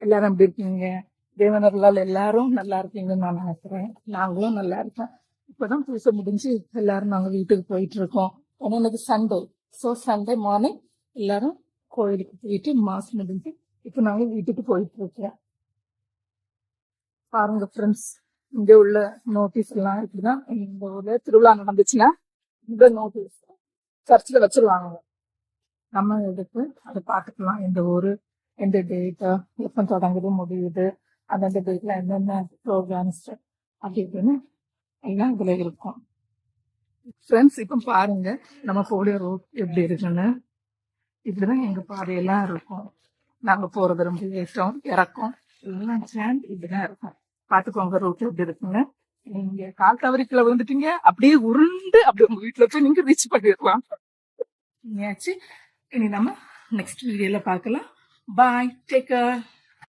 எல்லாரும் எப்படி இருக்கீங்க? தேவனர்களால் எல்லாரும் நல்லா இருக்கீங்கன்னு நான் நினைக்கிறேன். நாங்களும் நல்லா இருக்கோம். இப்பதான் பூசை முடிஞ்சு எல்லாரும் நாங்க வீட்டுக்கு போயிட்டு இருக்கோம். ஏன்னா இன்னைக்கு சண்டே. ஸோ சண்டே மார்னிங் எல்லாரும் கோயிலுக்கு போயிட்டு மாஸ் முடிஞ்சு இப்போ நாங்க வீட்டுக்கு போயிட்டு இருக்கோம். பாருங்க ஃப்ரெண்ட்ஸ், இங்க உள்ள நோட்டீஸ் எல்லாம் இப்படிதான். இந்த ஊர்ல திருவிழா நடந்துச்சுன்னா இந்த நோட்டீஸ் சர்ச்சில் வச்சிருவாங்க. நம்ம எடுத்து அதை பார்த்துக்கலாம். இந்த ஊரு எந்த டேட் எப்போ தொடங்குது முடியுது, அந்தந்த டேட்ல என்னென்ன ப்ரோக்ராம்ஸ் அப்படி இப்படின்னு எல்லாம் இதுல இருக்கும். ஃப்ரெண்ட்ஸ், இப்போ பாருங்க நம்ம போடிய ரோட் எப்படி இருக்குன்னு. இப்படிதான் எங்க பாதையெல்லாம் இருக்கும். நாங்க போறது ரொம்ப ஏற்றம் இறக்கம் எல்லாம் சேர்ந்து இப்படிதான் இருக்கும். பாத்துக்கோங்க ரோட் எப்படி இருக்குன்னு. நீங்க கால் தவறிக்குள்ள விழுந்துட்டீங்க, அப்படியே உருண்டு அப்படி உங்க வீட்டுல போய் நீங்க ரீச் பண்ணிடலாம். இனி நம்ம நெக்ஸ்ட் வீடியோல பார்க்கலாம். பாய், டேக் கேர்.